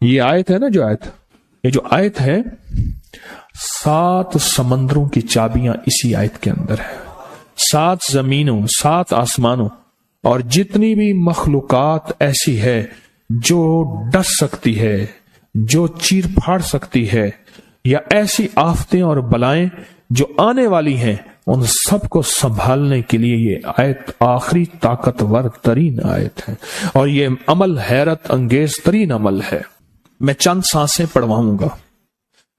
یہ آیت ہے نا یہ جو آیت ہے 7 سمندروں کی چابیاں اسی آیت کے اندر ہے. 7 زمینوں 7 آسمانوں اور جتنی بھی مخلوقات ایسی ہے جو ڈس سکتی ہے، جو چیر پھاڑ سکتی ہے، یا ایسی آفتیں اور بلائیں جو آنے والی ہیں، ان سب کو سنبھالنے کے لیے یہ آیت آخری طاقتور ترین آیت ہے. اور یہ عمل حیرت انگیز ترین عمل ہے. میں چند سانسیں پڑھواؤں گا،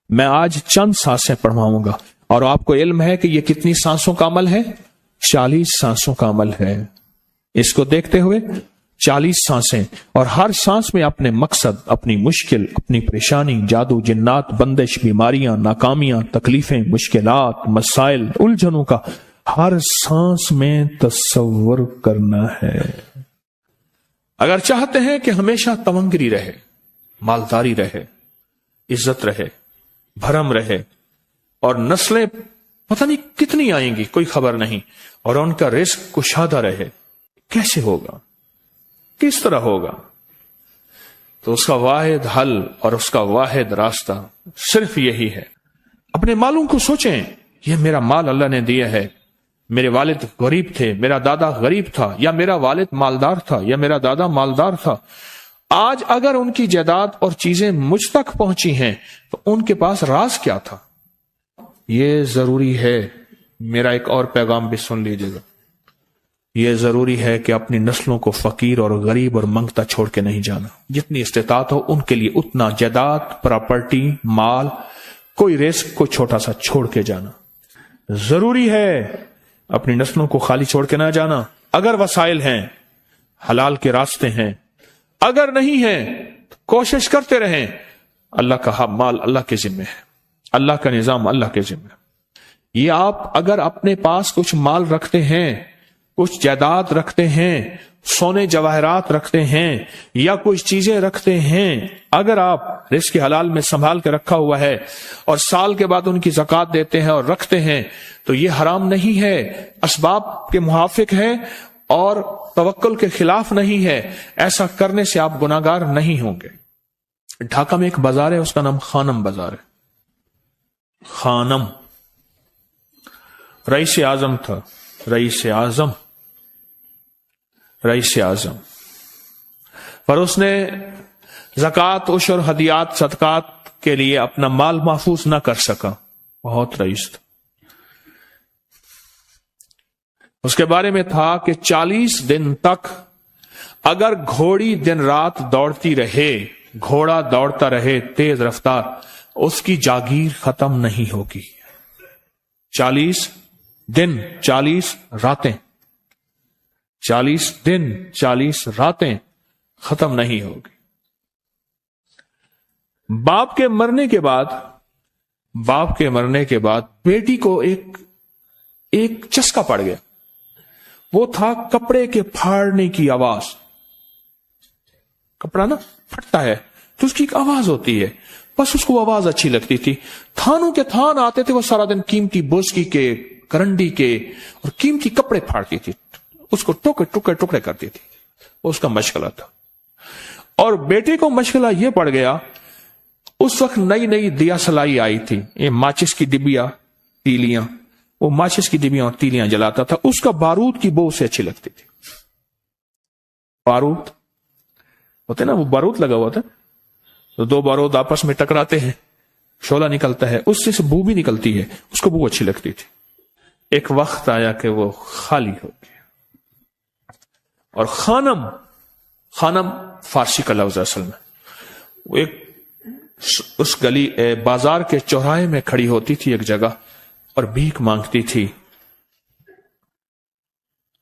میں آج چند سانسیں پڑھواؤں گا، اور آپ کو علم ہے کہ یہ کتنی سانسوں کا عمل ہے؟ 40 سانسوں کا عمل ہے. اس کو دیکھتے ہوئے 40 سانسیں، اور ہر سانس میں اپنے مقصد، اپنی مشکل، اپنی پریشانی، جادو، جنات، بندش، بیماریاں، ناکامیاں، تکلیفیں، مشکلات، مسائل، الجھنوں کا ہر سانس میں تصور کرنا ہے. اگر چاہتے ہیں کہ ہمیشہ تونگری رہے، مالداری رہے، عزت رہے، بھرم رہے، اور نسلیں پتہ نہیں کتنی آئیں گی کوئی خبر نہیں، اور ان کا رزق کشادہ رہے، کیسے ہوگا؟ کس طرح ہوگا؟ تو اس کا واحد حل اور اس کا واحد راستہ صرف یہی ہے. اپنے مالوں کو سوچیں، یہ میرا مال اللہ نے دیا ہے. میرے والد غریب تھے، میرا دادا غریب تھا، یا میرا والد مالدار تھا، یا میرا دادا مالدار تھا. آج اگر ان کی جائیداد اور چیزیں مجھ تک پہنچی ہیں تو ان کے پاس راز کیا تھا؟ یہ ضروری ہے. میرا ایک اور پیغام بھی سن لیجیے گا. یہ ضروری ہے کہ اپنی نسلوں کو فقیر اور غریب اور منگتا چھوڑ کے نہیں جانا. جتنی استطاعت ہو ان کے لیے اتنا جائیداد، پراپرٹی، مال، کوئی رزق کو چھوٹا سا چھوڑ کے جانا ضروری ہے. اپنی نسلوں کو خالی چھوڑ کے نہ جانا. اگر وسائل ہیں، حلال کے راستے ہیں، اگر نہیں ہیں تو کوشش کرتے رہیں. اللہ کا مال اللہ کے ذمہ ہے، اللہ کا نظام اللہ کے ذمہ ہے. یہ آپ اگر اپنے پاس کچھ مال رکھتے ہیں، کچھ جائیداد رکھتے ہیں، سونے جواہرات رکھتے ہیں، یا کچھ چیزیں رکھتے ہیں، اگر آپ رزق حلال میں سنبھال کے رکھا ہوا ہے اور سال کے بعد ان کی زکوٰۃ دیتے ہیں اور رکھتے ہیں، تو یہ حرام نہیں ہے، اسباب کے موافق ہے اور توکل کے خلاف نہیں ہے. ایسا کرنے سے آپ گناہگار نہیں ہوں گے. ڈھاکہ میں ایک بازار ہے، اس کا نام خانم بازار ہے. خانم رئیس اعظم تھا، رئیس اعظم، پر اس نے زکوٰۃ، عشر، ہدیات، صدقات کے لیے اپنا مال محفوظ نہ کر سکا. بہت رئیس تھا. اس کے بارے میں تھا کہ 40 دن تک اگر گھوڑی دن رات دوڑتی رہے، گھوڑا دوڑتا رہے تیز رفتار، اس کی جاگیر ختم نہیں ہوگی. 40 دن 40 راتیں، 40 دن 40 راتیں ختم نہیں ہوگی. باپ کے مرنے کے بعد بیٹی کو ایک چسکا پڑ گیا. وہ تھا کپڑے کے پھاڑنے کی آواز. کپڑا نا پھٹتا ہے تو اس کی ایک آواز ہوتی ہے، بس اس کو آواز اچھی لگتی تھی. تھانوں کے تھان آتے تھے، وہ سارا دن قیمتی بوسکی کے، کرنڈی کے اور قیمتی کپڑے پھاڑتی تھی، اس کو ٹکڑے کرتی تھی. وہ اس کا مشغلہ تھا. اور بیٹے کو مشغلہ یہ پڑ گیا، اس وقت نئی دیا سلائی آئی تھی، یہ ماچس کی ڈبیاں، تیلیاں، وہ ماچس کی ڈبیاں اور تیلیاں جلاتا تھا. اس کا بارود کی بو اسے اچھی لگتی تھی. بارود ہوتے نا، وہ بارود لگا ہوا تھا تو 2 بارود آپس میں ٹکراتے ہیں، شعلہ نکلتا ہے، اس سے بو بھی نکلتی ہے، اس کو بو اچھی لگتی تھی. ایک وقت آیا کہ وہ خالی ہو گیا. اور خانم فارسی کا لفظ اصل میں، وہ ایک اس گلی بازار کے چوراہے میں کھڑی ہوتی تھی ایک جگہ اور بھیک مانگتی تھی،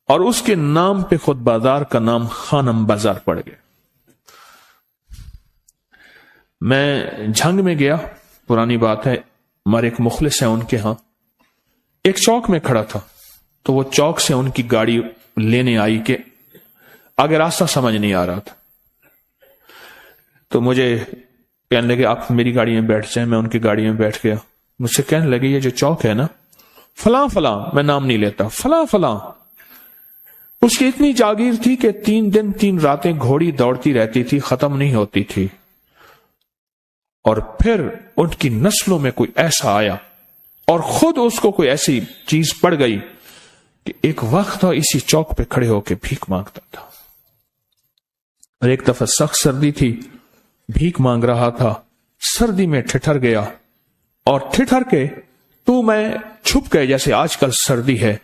اور اس کے نام پہ خود بازار کا نام خانم بازار پڑ گیا. میں جھنگ میں گیا، پرانی بات ہے، ہمارے ایک مخلص ہیں ان کے ہاں، ایک چوک میں کھڑا تھا، تو وہ چوک سے ان کی گاڑی لینے آئی کہ آگے راستہ سمجھ نہیں آ رہا تھا. تو مجھے کہنے لگے آپ میری گاڑی میں بیٹھ جائیں. میں ان کی گاڑی میں بیٹھ گیا. مجھ سے کہنے لگے یہ جو چوک ہے نا، فلاں میں نام نہیں لیتا، فلاں، اس کی اتنی جاگیر تھی کہ 3 دن 3 راتیں گھوڑی دوڑتی رہتی تھی، ختم نہیں ہوتی تھی. اور پھر ان کی نسلوں میں کوئی ایسا آیا اور خود اس کو کوئی ایسی چیز پڑ گئی کہ ایک وقت تھا اسی چوک پہ کھڑے ہو کے بھیک مانگتا تھا. اور ایک دفعہ سخت سردی تھی، بھیک مانگ رہا تھا، سردی میں ٹھٹر گیا اور ٹھٹر کے تو میں چھپ گئے جیسے آج کل سردی ہے.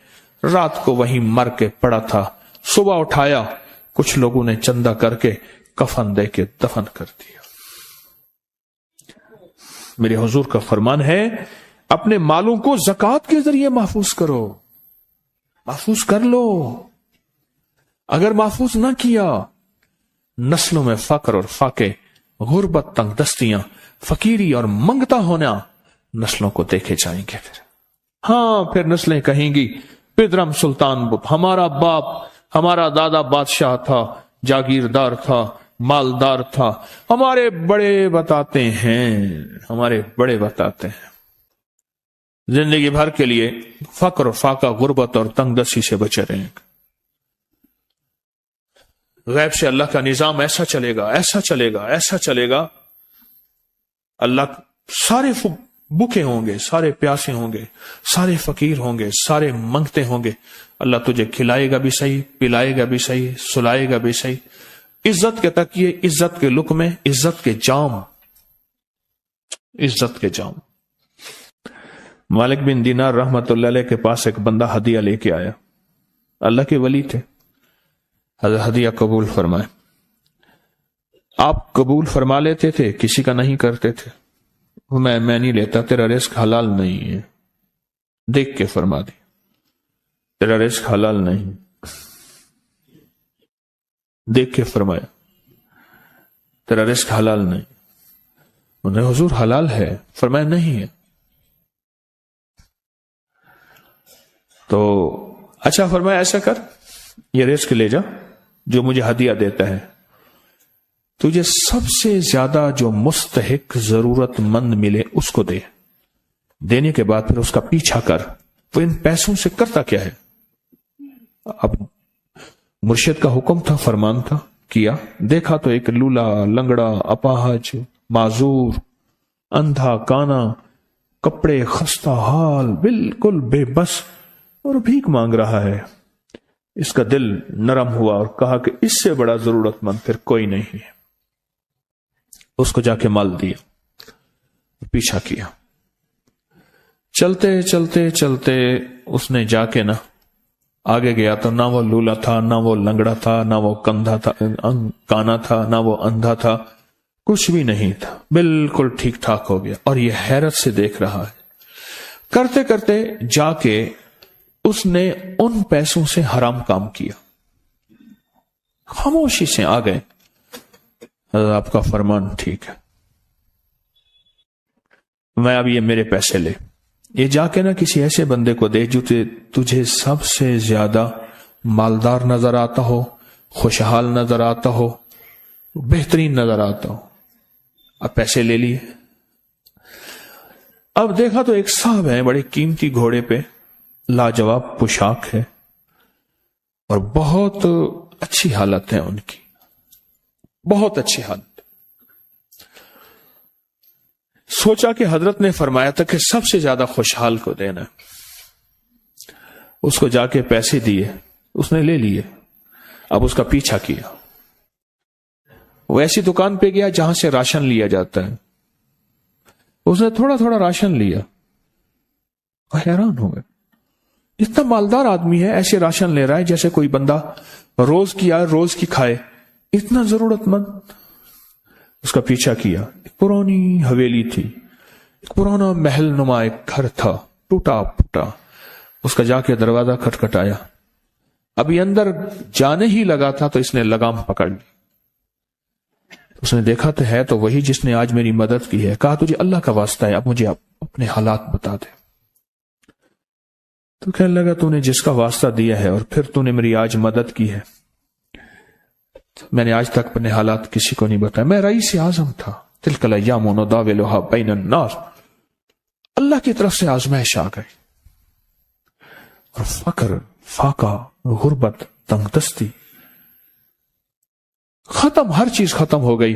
رات کو وہیں مر کے پڑا تھا. صبح اٹھایا، کچھ لوگوں نے چندہ کر کے کفن دے کے دفن کر دیا. میرے حضور کا فرمان ہے اپنے مالوں کو زکوٰۃ کے ذریعے محفوظ کرو، محفوظ کر لو. اگر محفوظ نہ کیا، نسلوں میں فقر اور فاقے، غربت، تنگ دستیاں، فقیری اور منگتا ہونا نسلوں کو دیکھے جائیں گے. پھر نسلیں کہیں گی پدرم سلطان ہمارا باپ، ہمارا دادا بادشاہ تھا، جاگیردار تھا، مالدار تھا. ہمارے بڑے بتاتے ہیں زندگی بھر کے لیے فقر اور فاقہ، غربت اور تنگ دستی سے بچے رہیں. غیب سے اللہ کا نظام ایسا چلے گا، ایسا چلے گا، ایسا چلے گا. اللہ سارے بھوکے ہوں گے، سارے پیاسے ہوں گے، سارے فقیر ہوں گے، سارے منگتے ہوں گے. اللہ تجھے کھلائے گا بھی صحیح، پلائے گا بھی صحیح، سلائے گا بھی صحیح. عزت کے تکیے، عزت کے لقمے، عزت کے جام، عزت کے جام. مالک بن دینار رحمت اللہ علیہ کے پاس ایک بندہ ہدیہ لے کے آیا. اللہ کے ولی تھے. ہدیہ قبول فرمائے. آپ قبول فرما لیتے تھے، کسی کا نہیں کرتے تھے. میں نہیں لیتا، تیرا رزق حلال نہیں ہے. دیکھ کے فرما دی تیرا رزق حلال نہیں. دیکھ کے فرمایا تیرا رزق حلال نہیں. انہیں حضور حلال ہے، فرمایا نہیں ہے. تو اچھا فرمایا ایسا کر، یہ رزق لے جا جو مجھے ہدیہ دیتا ہے. تجھے سب سے زیادہ جو مستحق ضرورت مند ملے اس کو دے. دینے کے بعد پھر اس کا پیچھا کر. وہ ان پیسوں سے کرتا کیا ہے؟ اب مرشد کا حکم تھا، فرمان تھا، کیا. دیکھا تو ایک لولا، لنگڑا، اپاہج، معذور، اندھا، کانا، کپڑے خستہ حال، بالکل بے بس، اور بھیک مانگ رہا ہے. اس کا دل نرم ہوا اور کہا کہ اس سے بڑا ضرورت مند پھر کوئی نہیں ہے. اس کو جا کے مال دیا، پیچھا کیا. چلتے چلتے چلتے اس نے جا کے نہ آگے گیا تو نہ وہ لولا تھا، نہ وہ لنگڑا تھا، نہ وہ کندھا تھا، کانا تھا، نہ وہ اندھا تھا، کچھ بھی نہیں تھا. بالکل ٹھیک ٹھاک ہو گیا اور یہ حیرت سے دیکھ رہا ہے. کرتے کرتے جا کے اس نے ان پیسوں سے حرام کام کیا. خاموشی سے آ گئے. آپ کا فرمان ٹھیک ہے، میں اب یہ میرے پیسے لے. یہ جا کے نا کسی ایسے بندے کو دے جو تجھے سب سے زیادہ مالدار نظر آتا ہو، خوشحال نظر آتا ہو، بہترین نظر آتا ہو. اب پیسے لے لیے. اب دیکھا تو ایک صاحب ہے، بڑے قیمتی گھوڑے پہ، لاجواب پوشاک ہے اور بہت اچھی حالت ہے ان کی، بہت اچھی حالت. سوچا کہ حضرت نے فرمایا تھا کہ سب سے زیادہ خوشحال کو دینا. اس کو جا کے پیسے دیے، اس نے لے لیے. اب اس کا پیچھا کیا. وہ ایسی دکان پہ گیا جہاں سے راشن لیا جاتا ہے. اس نے تھوڑا تھوڑا راشن لیا. حیران ہو گئے، اتنا مالدار آدمی ہے، ایسے راشن لے رہا ہے جیسے کوئی بندہ روز کی آئے روز کی کھائے. اتنا ضرورت مند. اس کا پیچھا کیا. ایک پرانی حویلی تھی، ایک پرانا محل نما ایک گھر تھا، ٹوٹا پھوٹا. اس کا جا کے دروازہ کھٹکھٹایا. ابھی اندر جانے ہی لگا تھا تو اس نے لگام پکڑ لی. اس نے دیکھا تو ہے تو وہی جس نے آج میری مدد کی ہے. کہا تجھے اللہ کا واسطہ ہے، اب مجھے اپنے حالات بتا دے. تو کہنے لگا تو نے جس کا واسطہ دیا ہے اور پھر تو نے میری آج مدد کی ہے، میں نے آج تک اپنے حالات کسی کو نہیں بتایا. میں رئیس اعظم تھا. تلک الایام نداولها بین الناس. اللہ کی طرف سے آزمائش آ گئی اور فقر، فاقہ، غربت، تنگ دستی ختم، ہر چیز ختم ہو گئی.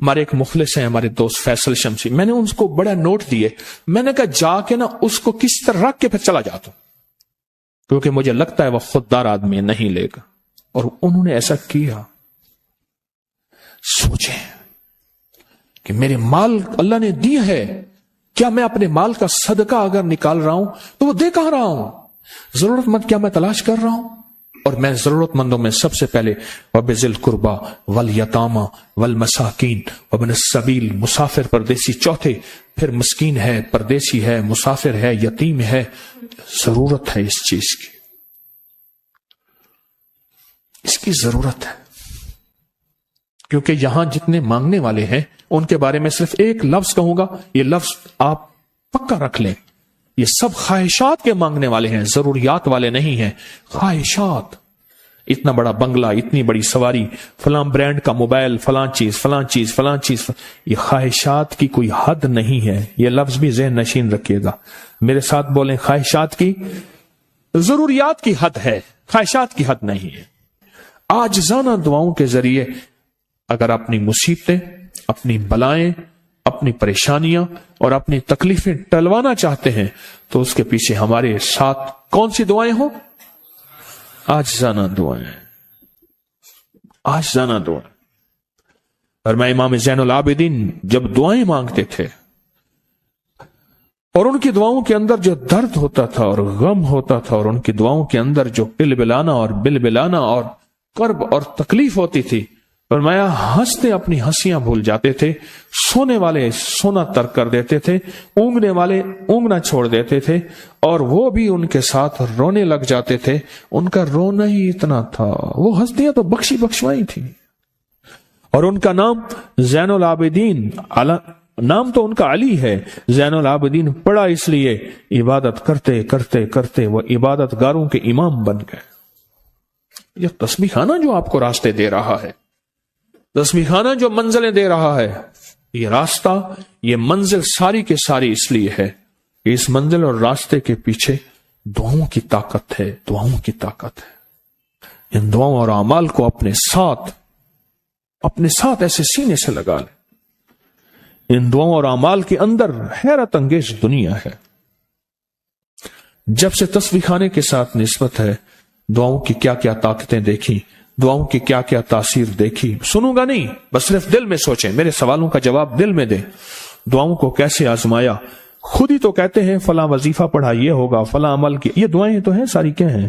ہمارے ایک مخلص ہیں ہمارے دوست فیصل شمسی، میں نے ان کو بڑا نوٹ دیے، میں نے کہا جا کے نا اس کو کس طرح رکھ کے پھر چلا جاتا ہوں، کیونکہ مجھے لگتا ہے وہ خوددار آدمی نہیں لے گا، اور انہوں نے ایسا کیا۔ سوچیں کہ میرے مال اللہ نے دیا ہے، کیا میں اپنے مال کا صدقہ اگر نکال رہا ہوں تو وہ دے کہاں رہا ہوں؟ ضرورت مند کیا میں تلاش کر رہا ہوں؟ اور میں ضرورت مندوں میں سب سے پہلے وَبِذِي الْقُرْبَى وَالْيَتَامَى وَالْمَسَاكِينِ وَابْنِ السَّبِيلِ، مسافر پردیسی چوتھے، پھر مسکین ہے، پردیسی ہے، مسافر ہے، یتیم ہے۔ ضرورت ہے اس چیز کی، اس کی ضرورت ہے، کیونکہ یہاں جتنے مانگنے والے ہیں ان کے بارے میں صرف ایک لفظ کہوں گا، یہ لفظ آپ پکا رکھ لیں، یہ سب خواہشات کے مانگنے والے ہیں، ضروریات والے نہیں ہیں، خواہشات۔ اتنا بڑا بنگلہ، اتنی بڑی سواری، فلاں برانڈ کا موبائل، فلاں چیز فلاں چیز فلاں چیز، یہ خواہشات کی کوئی حد نہیں ہے، یہ لفظ بھی ذہن نشین رکھیے گا، میرے ساتھ بولیں، خواہشات کی، ضروریات کی حد ہے، خواہشات کی حد نہیں ہے۔ عاجزانہ دعاؤں کے ذریعے اگر اپنی مصیبتیں، اپنی بلائیں، اپنی پریشانیاں اور اپنی تکلیفیں ٹلوانا چاہتے ہیں تو اس کے پیچھے ہمارے ساتھ کون سی دعائیں ہوں؟ عاجزانہ دعائیں، عاجزانہ دعائیں۔ اور میں امام زین العابدین جب دعائیں مانگتے تھے اور ان کی دعاؤں کے اندر جو درد ہوتا تھا اور غم ہوتا تھا، اور ان کی دعاؤں کے اندر جو پلبلانا اور بلبلانا اور کرب اور تکلیف ہوتی تھی، فرمایا ہنستے اپنی ہنسیاں بھول جاتے تھے، سونے والے سونا ترک کر دیتے تھے، اونگنے والے اونگنا چھوڑ دیتے تھے، اور وہ بھی ان کے ساتھ رونے لگ جاتے تھے۔ ان کا رونا ہی اتنا تھا، وہ ہنسیاں تو بخشی بخشوائی تھی، اور ان کا نام زین العابدین، نام تو ان کا علی ہے، زین العابدین پڑا اس لیے عبادت کرتے کرتے کرتے وہ عبادت گاروں کے امام بن گئے۔ یہ تسبیح خانہ جو آپ کو راستے دے رہا ہے، تسبیح خانہ جو منزلیں دے رہا ہے، یہ راستہ، یہ منزل ساری کے ساری اس لیے ہے کہ اس منزل اور راستے کے پیچھے دعاؤں کی طاقت ہے، دعاؤں کی طاقت ہے۔ ان دعاؤں اور اعمال کو اپنے ساتھ ایسے سینے سے لگا لیں۔ ان دعاؤں اور اعمال کے اندر حیرت انگیز دنیا ہے۔ جب سے تسبیح خانے کے ساتھ نسبت ہے، دعاؤں کی کیا کیا طاقتیں دیکھی، دعاؤں کی کیا کیا تاثیر دیکھی۔ سنوں گا نہیں، بس صرف دل میں سوچیں، میرے سوالوں کا جواب دل میں دیں۔ دعاؤں کو کیسے آزمایا، خود ہی تو کہتے ہیں فلاں وظیفہ پڑھا یہ ہوگا، فلاں عمل کی، یہ دعائیں تو ہیں ساری، کیا ہیں؟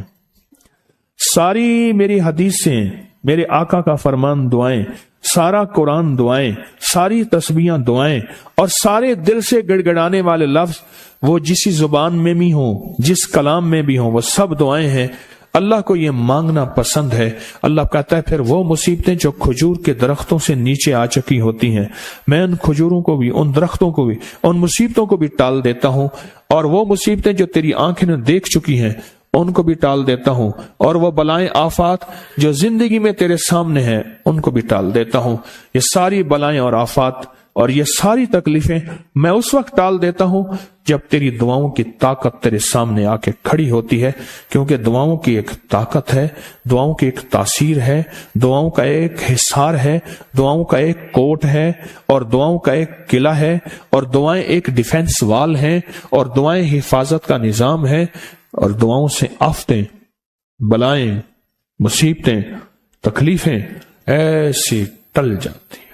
ساری میری حدیثیں، میرے آقا کا فرمان دعائیں، سارا قرآن دعائیں، ساری تسبیحاں دعائیں، اور سارے دل سے گڑ گڑانے والے لفظ وہ جس زبان میں بھی ہوں، جس کلام میں بھی ہوں، وہ سب دعائیں ہیں۔ اللہ کو یہ مانگنا پسند ہے۔ اللہ کہتا ہے پھر وہ مصیبتیں جو کھجور کے درختوں سے نیچے آ چکی ہوتی ہیں، میں ان کھجوروں کو بھی، ان درختوں کو بھی، ان مصیبتوں کو بھی ٹال دیتا ہوں، اور وہ مصیبتیں جو تیری آنکھیں نے دیکھ چکی ہیں ان کو بھی ٹال دیتا ہوں، اور وہ بلائیں آفات جو زندگی میں تیرے سامنے ہیں ان کو بھی ٹال دیتا ہوں۔ یہ ساری بلائیں اور آفات اور یہ ساری تکلیفیں میں اس وقت ٹال دیتا ہوں جب تیری دعاؤں کی طاقت تیرے سامنے آ کے کھڑی ہوتی ہے، کیونکہ دعاؤں کی ایک طاقت ہے، دعاؤں کی ایک تاثیر ہے، دعاؤں کا ایک حصار ہے، دعاؤں کا ایک کوٹ ہے، اور دعاؤں کا ایک قلعہ ہے، اور دعائیں ایک ڈیفنس وال ہیں، اور دعائیں حفاظت کا نظام ہے، اور دعاؤں سے آفتیں، بلائیں، مصیبتیں، تکلیفیں ایسی ٹل جاتی ہیں۔